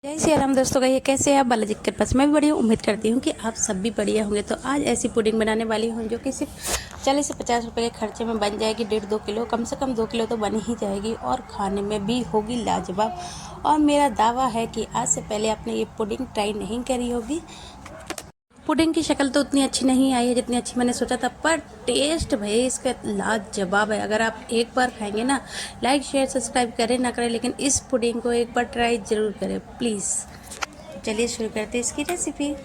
जय श्री राम दोस्तों, कहिए कैसे हैं आप। बालाजी के पास मैं भी बढ़िया उम्मीद करती हूँ कि आप सब भी बढ़िया होंगे। तो आज ऐसी पुडिंग बनाने वाली हूँ जो कि सिर्फ 40 से 50 रुपये के खर्चे में बन जाएगी। 1.5-2 किलो, कम से कम 2 किलो तो बन ही जाएगी और खाने में भी होगी लाजवाब। और मेरा दावा है कि आज से पहले आपने ये पुडिंग ट्राई नहीं करी होगी। पुडिंग की शक्ल तो उतनी अच्छी नहीं आई है जितनी अच्छी मैंने सोचा था, पर टेस्ट भाई इसका लाजवाब है। अगर आप एक बार खाएंगे ना, लाइक शेयर सब्सक्राइब करें ना करें, लेकिन इस पुडिंग को एक बार ट्राई ज़रूर करें प्लीज़। चलिए शुरू करते हैं इसकी रेसिपी।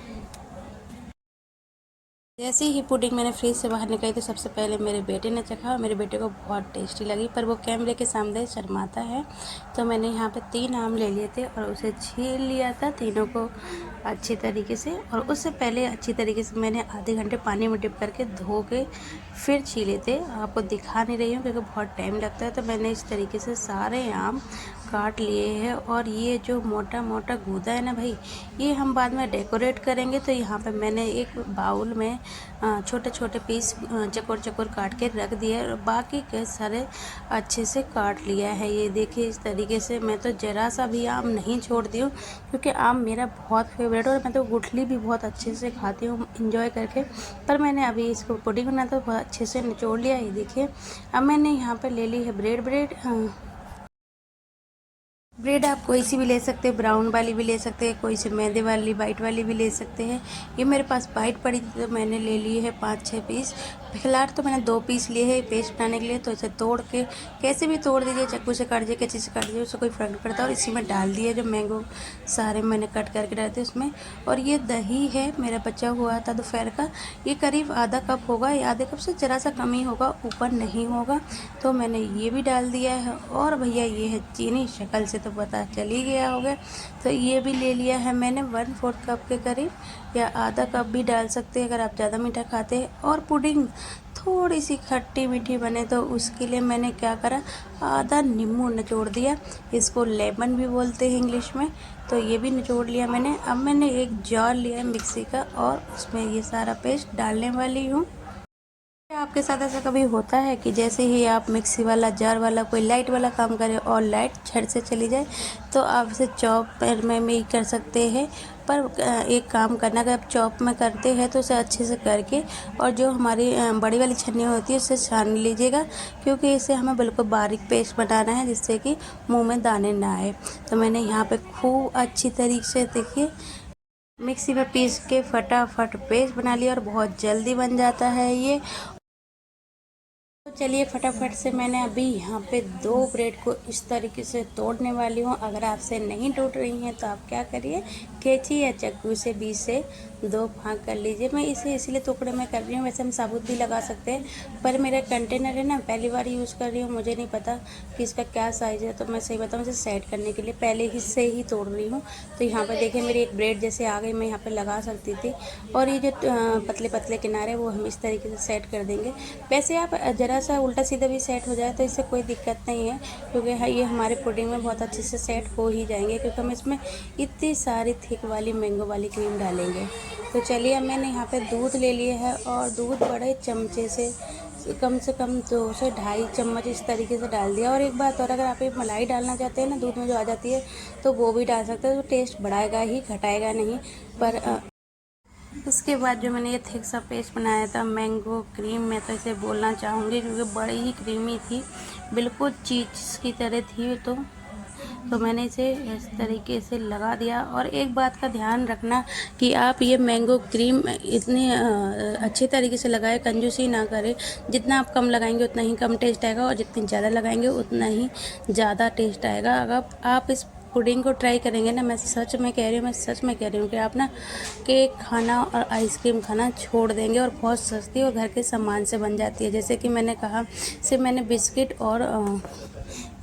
जैसे ही पुडिंग मैंने फ्रिज से बाहर निकाली तो सबसे पहले मेरे बेटे ने चखा और मेरे बेटे को बहुत टेस्टी लगी, पर वो कैमरे के सामने शर्माता है। तो मैंने यहाँ पे 3 आम ले लिए थे और उसे छील लिया था तीनों को अच्छी तरीके से। और उससे पहले अच्छी तरीके से मैंने आधे घंटे पानी में डिप करके धो के फिर छीले थे। आपको दिखा नहीं रही हूँ क्योंकि बहुत टाइम लगता है। तो मैंने इस तरीके से सारे आम काट लिए हैं। और ये जो मोटा मोटा गूदा है ना भाई, ये हम बाद में डेकोरेट करेंगे। तो यहाँ पे मैंने एक बाउल में छोटे छोटे पीस चकोर चकोर काट के रख दिए और बाकी के सारे अच्छे से काट लिया है। ये देखिए इस तरीके से। मैं तो ज़रा सा भी आम नहीं छोड़ती हूँ क्योंकि आम मेरा बहुत फेवरेट है और मैं तो गुठली भी बहुत अच्छे से खाती हूँ इंजॉय करके। पर मैंने अभी इसको पुडिंग बना तो बहुत अच्छे से निचोड़ लिया। ये देखिए अब मैंने यहाँ पर ले ली है ब्रेड आप कोई सी भी ले सकते हैं, ब्राउन वाली भी ले सकते हैं, कोई सी मैदे वाली वाइट वाली भी ले सकते हैं। ये मेरे पास वाइट पड़ी थी तो मैंने ले लिए है 5-6 पीस। फिलहाल तो मैंने 2 पीस लिए हैं पेस्ट बनाने के लिए। तो इसे तोड़ के कैसे भी तोड़ दीजिए, चाकू से काट दीजिए, कैंची से काट दीजिए, उससे कोई फ़र्क नहीं पड़ता। और इसी में डाल दिए जो मैंगो सारे मैंने कट करके डालते उसमें। और ये दही है मेरा बचा हुआ था दोपहर का, ये करीब आधा कप होगा। आधे कप से ज़रा सा कम ही होगा, ऊपर नहीं होगा। तो मैंने ये भी डाल दिया है। और भैया ये है चीनी, शक्ल से तो पता चल ही गया होगा। तो ये भी ले लिया है मैंने 1/4 कप के करीब, या आधा कप भी डाल सकते हैं अगर आप ज़्यादा मीठा खाते हैं। और पुडिंग थोड़ी सी खट्टी मीठी बने तो उसके लिए मैंने क्या करा, आधा नींबू निचोड़ दिया। इसको लेमन भी बोलते हैं इंग्लिश में। तो ये भी निचोड़ लिया मैंने। अब मैंने एक जार लिया है मिक्सी का और उसमें ये सारा पेस्ट डालने वाली हूँ। आपके साथ ऐसा कभी होता है कि जैसे ही आप मिक्सी वाला जार वाला कोई लाइट वाला काम करें और लाइट झट से चली जाए, तो आप इसे चॉपर में भी कर सकते हैं। पर एक काम करना, अगर आप चॉप में करते हैं तो उसे अच्छे से करके और जो हमारी बड़ी वाली छन्नी होती है उससे छान लीजिएगा, क्योंकि इसे हमें बिल्कुल बारीक पेस्ट बनाना है जिससे कि मुँह में दाने ना आए। तो मैंने यहाँ पर खूब अच्छी तरीके से देखिए मिक्सी में पीस के फटाफट पेस्ट बना लिया और बहुत जल्दी बन जाता है ये। तो चलिए फटाफट से मैंने अभी यहाँ पे 2 ब्रेड को इस तरीके से तोड़ने वाली हूँ। अगर आपसे नहीं टूट रही हैं तो आप क्या करिए, कैंची या चाकू से बीच से 2 भाग कर लीजिए। मैं इसे इसलिए टुकड़े में कर रही हूँ, वैसे हम साबुत भी लगा सकते हैं, पर मेरा कंटेनर है ना, पहली बार यूज़ कर रही हूँ, मुझे नहीं पता कि इसका क्या साइज़ है। तो मैं सही बताऊँ, इसे सेट करने के लिए पहले ही से ही तोड़ रही हूँ। तो यहाँ पर देखिए मेरी एक ब्रेड जैसे आ गई, मैं यहाँ पर लगा सकती थी। और ये जो पतले पतले किनारे वो हम इस तरीके से सेट कर देंगे। वैसे आप ज़रा सा उल्टा सीधा भी सेट हो जाए तो इससे कोई दिक्कत नहीं है, क्योंकि ये हमारे पुडिंग में बहुत अच्छे से सेट हो ही जाएंगे, क्योंकि हम इसमें इतनी सारी थिक वाली मैंगो वाली क्रीम डालेंगे। तो चलिए अब मैंने यहाँ पे दूध ले लिया है और दूध बड़े चमचे से कम 2 से 2.5 चम्मच इस तरीके से डाल दिया। और एक बात और, अगर आप ये मलाई डालना चाहते हैं ना दूध में जो आ जाती है, तो वो भी डाल सकते हैं। तो टेस्ट बढ़ाएगा ही, घटाएगा नहीं। पर इसके बाद जो मैंने ये थिक सा पेस्ट बनाया था मैंगो क्रीम, मैं तो इसे बोलना चाहूँगी क्योंकि बड़ी ही क्रीमी थी, बिल्कुल चीज़ की तरह थी। तो मैंने इसे इस तरीके से लगा दिया। और एक बात का ध्यान रखना कि आप ये मैंगो क्रीम इतनी अच्छी तरीके से लगाएं, कंजूसी ना करें। जितना आप कम लगाएंगे उतना ही कम टेस्ट आएगा, और जितनी ज़्यादा लगाएंगे उतना ही ज़्यादा टेस्ट आएगा। अगर आप इस पुडिंग को ट्राई करेंगे ना, मैं सच में कह रही हूँ कि आप ना केक खाना और आइसक्रीम खाना छोड़ देंगे। और बहुत सस्ती और घर के सामान से बन जाती है। जैसे कि मैंने कहा, सिर्फ मैंने बिस्किट और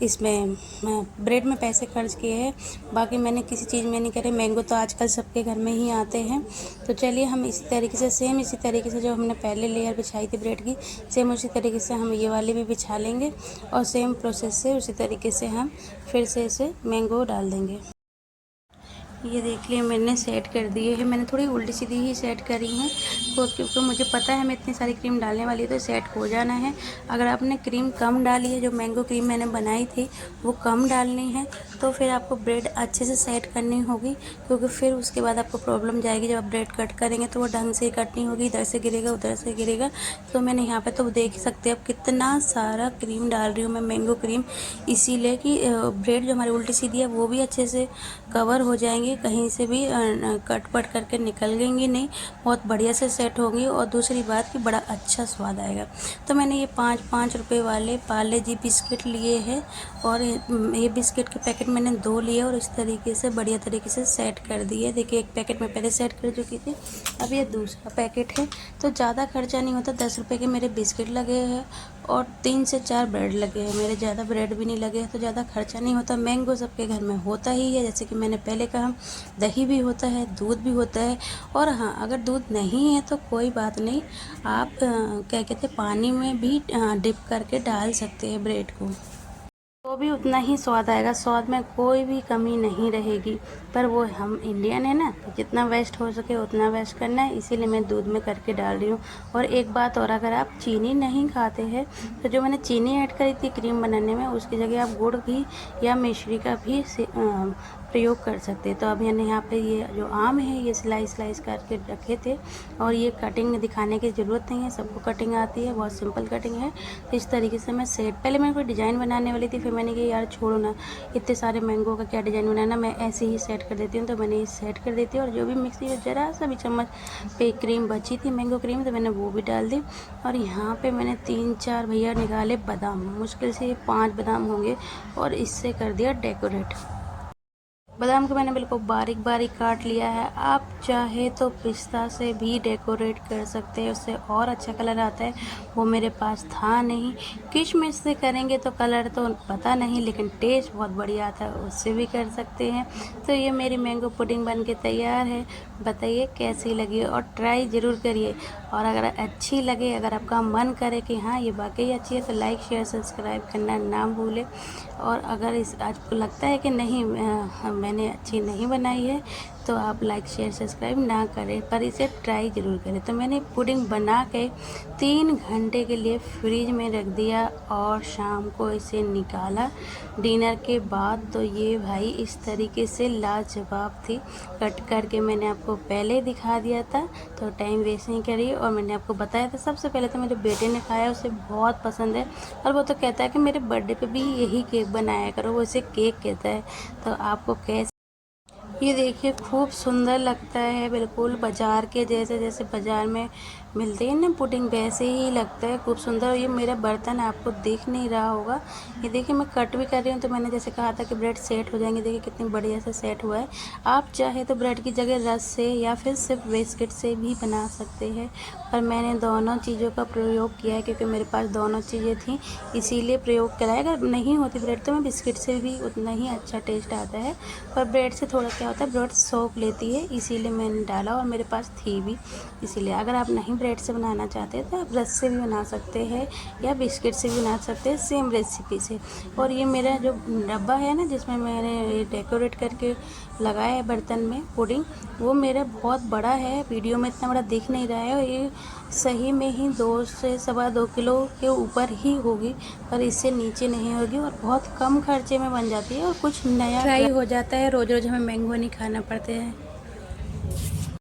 इसमें ब्रेड में पैसे खर्च किए हैं, बाकी मैंने किसी चीज़ में नहीं करे। मैंगो तो आजकल सबके घर में ही आते हैं। तो चलिए हम इसी तरीके से सेम इसी तरीके से जो हमने पहले लेयर बिछाई थी ब्रेड की, सेम उसी तरीके से हम ये वाली भी बिछा लेंगे। और सेम प्रोसेस से उसी तरीके से हम फिर से इसे मैंगो डाल देंगे। ये देख लिया मैंने सेट कर दिए हैं। मैंने थोड़ी उल्टी सीधी ही सेट करी हैं क्योंकि मुझे पता है मैं इतनी सारी क्रीम डालने वाली, तो सेट हो जाना है। अगर आपने क्रीम कम डाली है, जो मैंगो क्रीम मैंने बनाई थी वो कम डालनी है, तो फिर आपको ब्रेड अच्छे से सेट करनी होगी, क्योंकि फिर उसके बाद आपको प्रॉब्लम जाएगी। जब आप ब्रेड कट करेंगे तो वो ढंग से कट नहीं होगी, इधर से गिरेगा उधर से गिरेगा। तो मैंने यहाँ पे तो देख सकते हैं आप कितना सारा क्रीम डाल रही हूँ मैं, मैंगो क्रीम, इसीलिए कि ब्रेड जो हमारी उल्टी सीधी है वो भी अच्छे से कवर हो जाएंगी, कहीं से भी कट पट करके निकल गएंगी नहीं, बहुत बढ़िया से सेट होंगी। और दूसरी बात कि बड़ा अच्छा स्वाद आएगा। तो मैंने ये 5-5 रुपये वाले पार्ले जी बिस्किट लिए हैं, और ये बिस्किट के पैकेट मैंने 2 लिए और इस तरीके से बढ़िया तरीके से सेट कर दिए। देखिए एक पैकेट मैं पहले सेट कर चुकी थी, अब ये दूसरा पैकेट है। तो ज़्यादा खर्चा नहीं होता, 10 रुपये के मेरे बिस्किट लगे हैं और 3 से 4 ब्रेड लगे हैं मेरे, ज़्यादा ब्रेड भी नहीं लगे हैं, तो ज़्यादा खर्चा नहीं होता। मैंगो सबके घर में होता ही है, जैसे कि मैंने पहले कहा, दही भी होता है, दूध भी होता है। और हाँ, अगर दूध नहीं है तो कोई बात नहीं, आप क्या कहते हैं, पानी में भी डिप करके डाल सकते हैं ब्रेड को, तो भी उतना ही स्वाद आएगा, स्वाद में कोई भी कमी नहीं रहेगी। पर वो हम इंडियन है ना, तो जितना वेस्ट हो सके उतना वेस्ट करना है, इसीलिए मैं दूध में करके डाल रही हूँ। और एक बात और, अगर आप चीनी नहीं खाते हैं तो जो मैंने चीनी ऐड करी थी क्रीम बनाने में, उसकी जगह आप गुड़ भी या मिश्री का भी प्रयोग कर सकते हैं। तो अब मैंने यहाँ पे ये जो आम है ये स्लाइस करके रखे थे, और ये कटिंग दिखाने की ज़रूरत नहीं है, सबको कटिंग आती है, बहुत सिंपल कटिंग है। तो इस तरीके से मैं सेट, पहले मैं कोई डिज़ाइन बनाने वाली थी, फिर मैंने कहा यार छोड़ो ना, इतने सारे मैंगो का क्या डिज़ाइन बनाना, मैं ऐसे ही सेट कर देती हूँ। तो मैंने ये सेट कर दी थी, और जो भी मिक्सी में ज़रा सा भी चम्मच पे क्रीम बची थी, मैंगो क्रीम, तो मैंने वो भी डाल दी। और यहाँ पे मैंने 3-4 भैया निकाले बादाम, मुश्किल से 5 बादाम होंगे, और इससे कर दिया डेकोरेट। बादाम को मैंने बिल्कुल बारीक बारीक काट लिया है। आप चाहे तो पिस्ता से भी डेकोरेट कर सकते हैं, उससे और अच्छा कलर आता है, वो मेरे पास था नहीं। किशमिश से करेंगे तो कलर तो पता नहीं, लेकिन टेस्ट बहुत बढ़िया आता है, उससे भी कर सकते हैं। तो ये मेरी मैंगो पुडिंग बन के तैयार है, बताइए कैसी लगी, और ट्राई ज़रूर करिए। और अगर अच्छी लगे, अगर आपका मन करे कि हाँ ये वाकई अच्छी है, तो लाइक शेयर सब्सक्राइब करना ना भूलें। और अगर इस आपको लगता है कि नहीं मैंने अच्छी नहीं बनाई है, तो आप लाइक शेयर सब्सक्राइब ना करें, पर इसे ट्राई ज़रूर करें। तो मैंने पुडिंग बना के 3 घंटे के लिए फ्रिज में रख दिया, और शाम को इसे निकाला डिनर के बाद। तो ये भाई इस तरीके से लाजवाब थी। कट करके मैंने आपको पहले दिखा दिया था, तो टाइम वेस्ट नहीं करिए। और मैंने आपको बताया था, सबसे पहले तो मेरे बेटे ने खाया, उसे बहुत पसंद है, और वो तो कहता है कि मेरे बर्थडे पे भी यही केक बनाया करो, वो इसे केक कहता है। तो आपको कैसे, ये देखिए खूब सुंदर लगता है, बिल्कुल बाज़ार के जैसे, जैसे बाज़ार में मिलते हैं ना पुडिंग, वैसे ही लगता है, खूब सुंदर। और ये मेरा बर्तन आपको दिख नहीं रहा होगा, ये देखिए मैं कट भी कर रही हूँ। तो मैंने जैसे कहा था कि ब्रेड सेट हो जाएंगे, देखिए कितनी बढ़िया से सेट हुआ है। आप चाहे तो ब्रेड की जगह रस से या फिर सिर्फ बिस्किट से भी बना सकते हैं, पर मैंने दोनों चीज़ों का प्रयोग किया है, क्योंकि मेरे पास दोनों चीज़ें थी, इसीलिए प्रयोग करा है। अगर नहीं होती ब्रेड तो मैं बिस्किट से भी उतना ही अच्छा टेस्ट आता है, पर ब्रेड से थोड़ा क्या होता है, ब्रेड सोख लेती है, इसीलिए मैंने डाला, और मेरे पास थी भी इसीलिए। अगर आप नहीं ब्रेड से बनाना चाहते हैं तो आप रस से भी बना सकते हैं, या बिस्किट से भी बना सकते हैं, सेम रेसिपी से। और ये मेरा जो डब्बा है ना, जिसमें मैंने डेकोरेट करके लगाया है बर्तन में पुडिंग, वो मेरा बहुत बड़ा है, वीडियो में इतना बड़ा दिख नहीं रहा है, और ये सही में ही 2 से 2.25 किलो के ऊपर ही होगी, पर इससे नीचे नहीं होगी, और बहुत कम खर्चे में बन जाती है, और कुछ नया ट्राई हो जाता है, रोज़ रोज़ हमें मैंगो नहीं खाना पड़ते हैं।